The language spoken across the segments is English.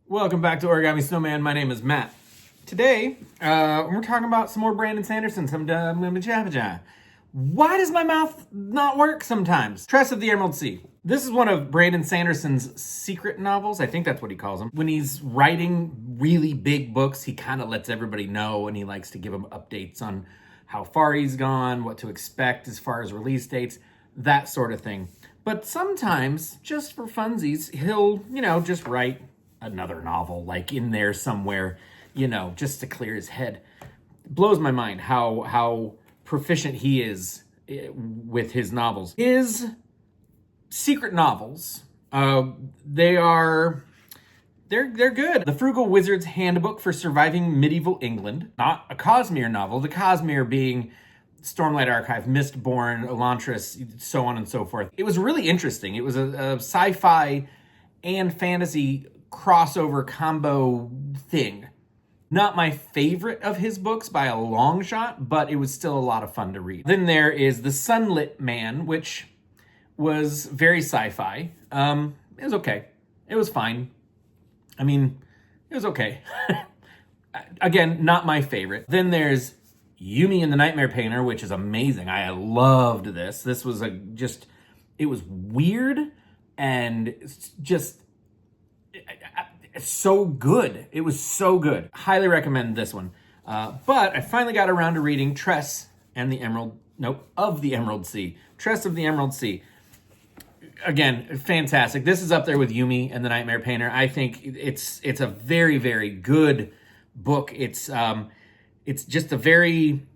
Welcome back to Origami Snowman. My name is Matt. Today, we're talking about some more Brandon Sanderson. Why does my mouth not work sometimes? Tress of the Emerald Sea. This is one of Brandon Sanderson's secret novels. I think that's what he calls them. When he's writing really big books, he kind of lets everybody know, and he likes to give them updates on how far he's gone, what to expect as far as release dates, that sort of thing. But sometimes, just for funsies, he'll, just write another novel, like in there somewhere, just to clear his head. It blows my mind how proficient he is with his novels. His secret novels, they're good. The Frugal Wizard's Handbook for Surviving Medieval England, not a Cosmere novel. The Cosmere being Stormlight Archive, Mistborn, Elantris, so on and so forth. It was really interesting. It was a sci-fi and fantasy crossover combo thing. Not my favorite of his books by a long shot, but it was still a lot of fun to read. Then there is The Sunlit Man, which was very sci-fi. It was okay. It was fine. It was okay. Again, not my favorite. Then there's Yumi and the Nightmare Painter, which is amazing. I loved this. This was it was weird and just so good. It was so good. Highly recommend this one. But I finally got around to reading Tress and the of the Emerald Sea. Tress of the Emerald Sea. Again, fantastic. This is up there with Yumi and the Nightmare Painter. I think it's a very, very good book. It's just a very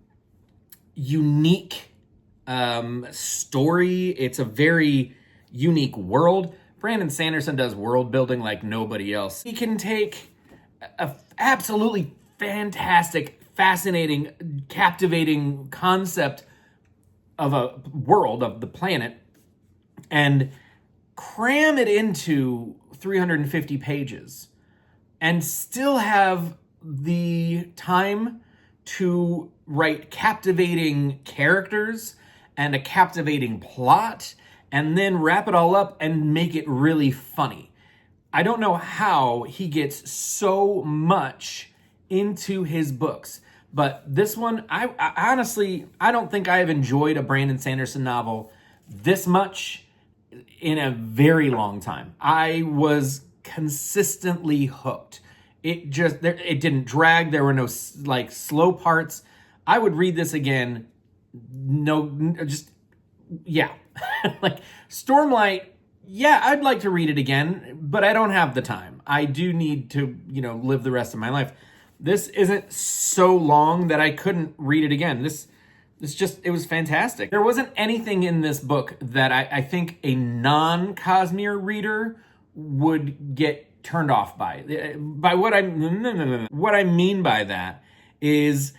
unique story. It's a very unique world. Brandon Sanderson does world building like nobody else. He can take a absolutely fantastic, fascinating, captivating concept of a world, of the planet, and cram it into 350 pages and still have the time to write captivating characters and a captivating plot and then wrap it all up and make it really funny. I don't know how he gets so much into his books, but this one, I honestly, I don't think I have enjoyed a Brandon Sanderson novel this much in a very long time. I was consistently hooked. It didn't drag. There were no slow parts. I would read this again. Yeah. Like Stormlight, yeah, I'd like to read it again, but I don't have the time. I do need to, live the rest of my life. This isn't so long that I couldn't read it again. It was fantastic. There wasn't anything in this book that I think a non-Cosmere reader would get turned off by. What I mean by that is,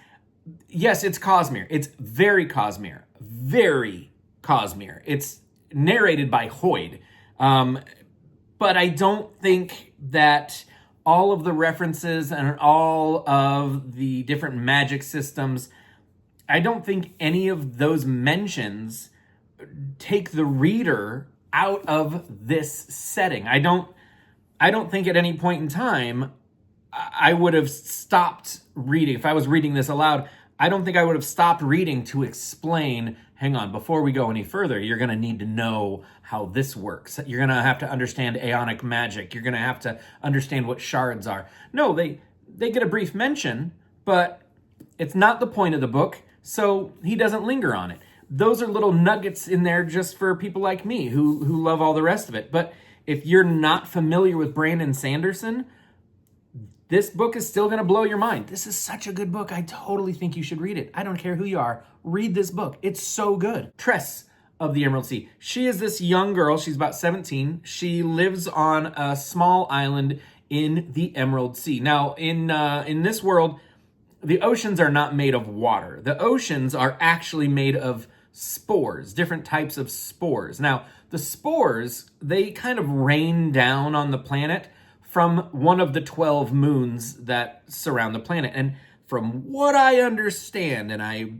yes, it's Cosmere. It's very Cosmere. Very Cosmere. It's narrated by Hoyd. But I don't think that all of the references and all of the different magic systems, I don't think any of those mentions take the reader out of this setting. I don't think at any point in time I would have stopped reading. If I was reading this aloud, I don't think I would have stopped reading to explain, hang on, before we go any further, you're going to need to know how this works. You're going to have to understand Aeonic magic. You're going to have to understand what shards are. No, they get a brief mention, but it's not the point of the book, so he doesn't linger on it. Those are little nuggets in there just for people like me who love all the rest of it. But if you're not familiar with Brandon Sanderson, this book is still going to blow your mind. This is such a good book. I totally think you should read it. I don't care who you are. Read this book. It's so good. Tress of the Emerald Sea. She is this young girl. She's about 17. She lives on a small island in the Emerald Sea. Now, in this world, the oceans are not made of water. The oceans are actually made of spores, different types of spores. Now, the spores, they kind of rain down on the planet from one of the 12 moons that surround the planet. And from what I understand, and I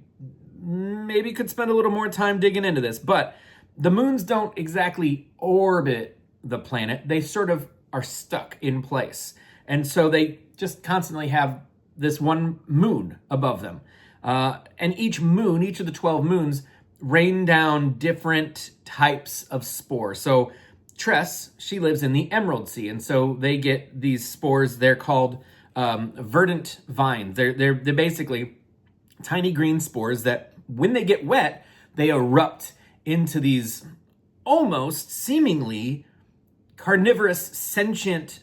maybe could spend a little more time digging into this, but the moons don't exactly orbit the planet. They sort of are stuck in place. And so they just constantly have this one moon above them. And each moon, each of the 12 moons, rain down different types of spores. So Tress, she lives in the Emerald Sea, and so they get these spores. They're called verdant vines. They're basically tiny green spores that, when they get wet, they erupt into these almost seemingly carnivorous, sentient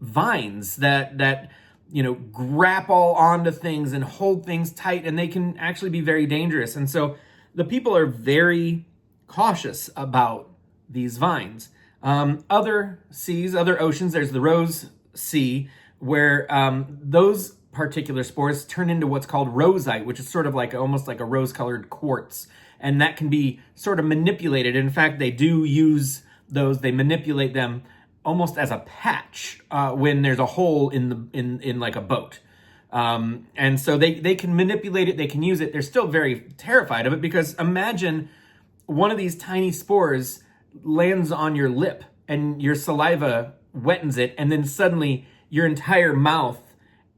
vines that grapple onto things and hold things tight, and they can actually be very dangerous. And so the people are very cautious about these vines. Other seas, other oceans, there's the Rose Sea, where those particular spores turn into what's called rosite, which is sort of like almost like a rose-colored quartz. And that can be sort of manipulated. In fact, they do use those, they manipulate them almost as a patch when there's a hole in like a boat. And so they can manipulate it, they can use it. They're still very terrified of it, because imagine one of these tiny spores lands on your lip and your saliva wettens it, and then suddenly your entire mouth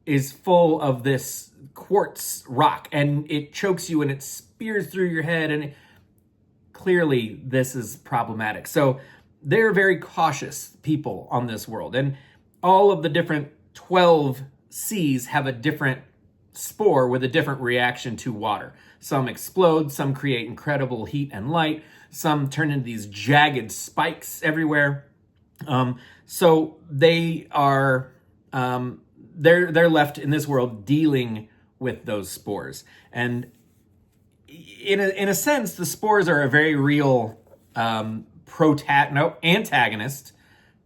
is full of this quartz rock, and it chokes you and it spears through your head, and clearly this is problematic. So they're very cautious people on this world, and all of the different 12 seas have a different spore with a different reaction to water. Some explode, some create incredible heat and light, some turn into these jagged spikes everywhere. So they are they're left in this world dealing with those spores, and in a sense, the spores are a very real antagonist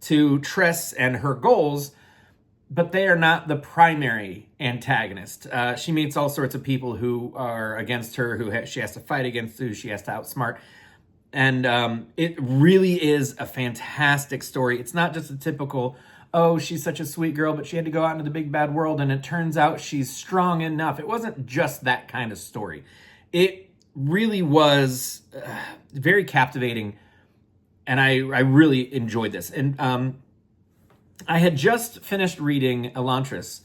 to Tress and her goals, but they are not the primary antagonist. She meets all sorts of people who are against her, who she has to fight against, who she has to outsmart. And it really is a fantastic story. It's not just a typical, oh, she's such a sweet girl, but she had to go out into the big bad world, and it turns out she's strong enough. It wasn't just that kind of story. It really was very captivating, and I really enjoyed this. And I had just finished reading Elantris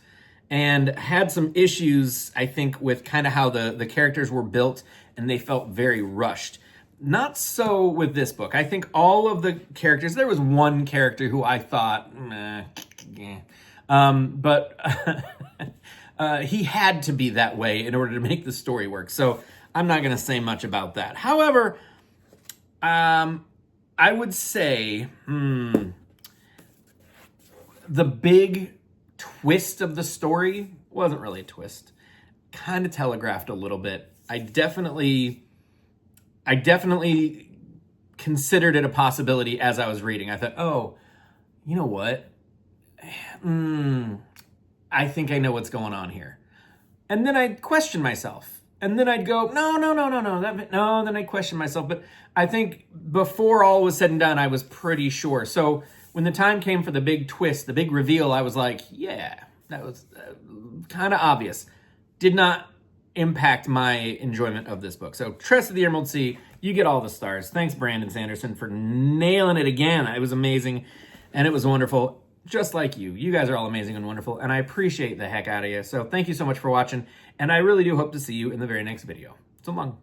and had some issues, I think, with kind of how the characters were built, and they felt very rushed. Not so with this book. I think all of the characters, there was one character who I thought, but he had to be that way in order to make the story work. So I'm not going to say much about that. However, I would say the big twist of the story wasn't really a twist. Kind of telegraphed a little bit. I definitely considered it a possibility as I was reading. I thought, oh, you know what? I think I know what's going on here. And then I'd question myself. And then I'd go, no. Then I'd question myself. But I think before all was said and done, I was pretty sure. So when the time came for the big twist, the big reveal, I was like, yeah, that was kind of obvious. Did not impact my enjoyment of this book. So Tress of the Emerald Sea, you get all the stars. Thanks, Brandon Sanderson, for nailing it again. It was amazing, and it was wonderful, just like you. You guys are all amazing and wonderful, and I appreciate the heck out of you. So thank you so much for watching, and I really do hope to see you in the very next video. So long.